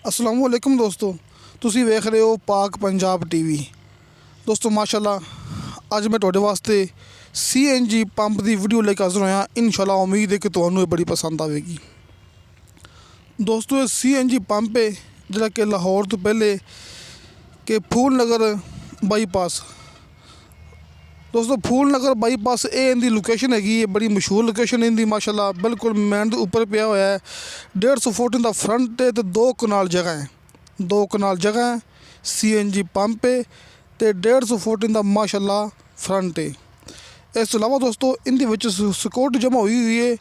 अस्सलाम वालेकुम दोस्तों, तुसी वेख रहे हो पाक पंजाब टीवी। दोस्तों माशाल्लाह अज मैं तुहाडे वास्ते CNG पंप की वीडियो लेकर हाज़र होया। इंशाल्लाह उम्मीद है कि तुहानू बड़ी पसंद आएगी। दोस्तों ये CNG पंप है जिहड़ा कि लाहौर तो पहले के फूल नगर बाईपास। दोस्तों फूल नगर बाईपास ये इनकी लोकेशन हैगी, बड़ी मशहूर लोकेशन इनकी माशाल्लाह। बिल्कुल मैन के उपर पिया हुआ है। 150 फुट इनका फ्रंट है तो 2 कनाल जगह है। 2 कनाल जगह है, CNG पंप है तो 150 फुट इनका माशाल्लाह फ्रंट है। इस तो अलावा दोस्तों इनके सिक्योरिटी जमा हुई है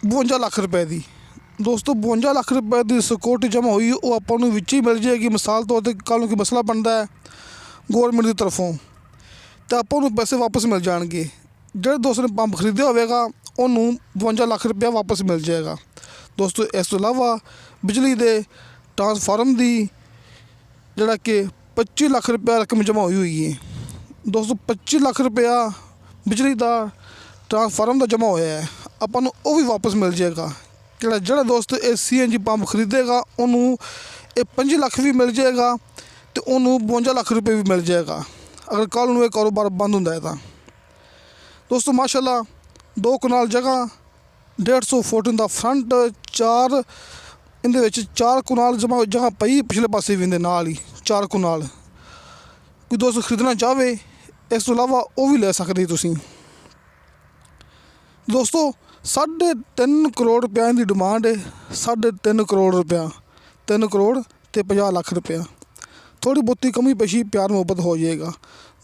52 लाख रुपए की। दोस्तों 52 लाख रुपए की सिक्योरिटी जमा हुई वो आपको विच ही मिल जाएगी। मिसाल तौर पर कल कोई मसला बनता है गौरमेंट की तरफों तो आपको पैसे वापस मिल जाएंगे। जो दोस्त ने पंप खरीदा होगा उन्होंने 52 लाख रुपया वापस मिल जाएगा। दोस्तों इस तो अलावा बिजली के ट्रांसफार्म की जोड़ा कि 25 लाख रुपया रकम जमा हुई है। दोस्तों 25 लाख रुपया बिजली का ट्रांसफार्म का जमा होया है, अपन वो भी वापस मिल जाएगा। जोड़ा दोस्त ये CNG पंप खरीदेगा उन्होंने 5 लाख भी मिल जाएगा तो उन्होंने 52 लाख रुपये भी मिल जाएगा अगर कल ये कारोबार बंद होंदा है। दोस्तों माशाल्लाह 2 कनाल जगह 150 फुट इनका फ्रंट 4 इनके 4 कनाल जमा जगह पई पिछले पासे भी इनके नाल ही 4 कनाल। कोई दोस्त खरीदना चाहे इस तो अलावा वो भी ले सकते तुसीं। दोस्तों 3.5 करोड़ रुपया इनकी डिमांड है। 3.5 करोड़ रुपया, 3 करोड़ तो 50 लाख रुपया। थोड़ी बहुती कमी पेशी प्यार मुहब्बत हो जाएगा।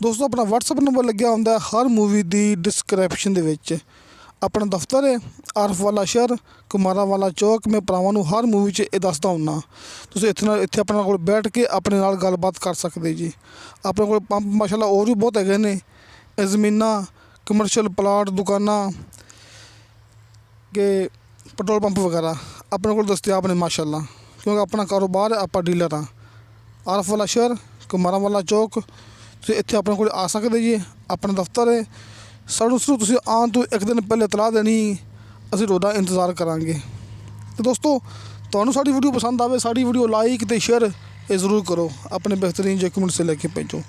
दोस्तों अपना WhatsApp नंबर लग्या होंदा हर मूवी की डिस्क्रिप्शन दे विच। अपना दफ्तर है आरफ वाला शहर कुमारा वाला चौक। मैं भरावां हर मूवी च ये दसदा हुन्ना, तुसीं इत्थे अपने कोल बैठ के अपने नाल गलबात कर सकते जी। अपने कोल पंप माशाल्लाह और भी बहुत हैगे ने, ज़मीनां कमर्शियल प्लाट दुकानां के पेट्रोल पंप वगैरह अपने कोल दस्तयाब ने माशाल्लाह। क्योंकि अपना कारोबार है, आप डीलर हाँ। आरफ वाला शहर कुमारा वाला चौक तुसीं इत्थे अपने कोल आ सकते जी। अपना दफ्तर है, सानूं सिर्फ तुसीं आउण तो एक दिन पहले इतलाह देनी, असीं तुहाडा इंतज़ार करांगे। तो दोस्तों तुहानूं साडी वीडियो पसंद आवे साडी वीडियो लाइक तो शेयर ये ज़रूर करो, अपने बेहतरीन डॉक्यूमेंट से लेके भेजो।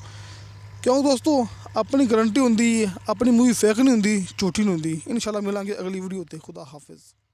क्यों दोस्तों अपनी गारंटी होंदी, अपनी मूवी फेक नहीं होंदी, झूठी नहीं होंदी। इंशाल्लाह मिलांगे अगली वीडियो ते। खुदा हाफिज़।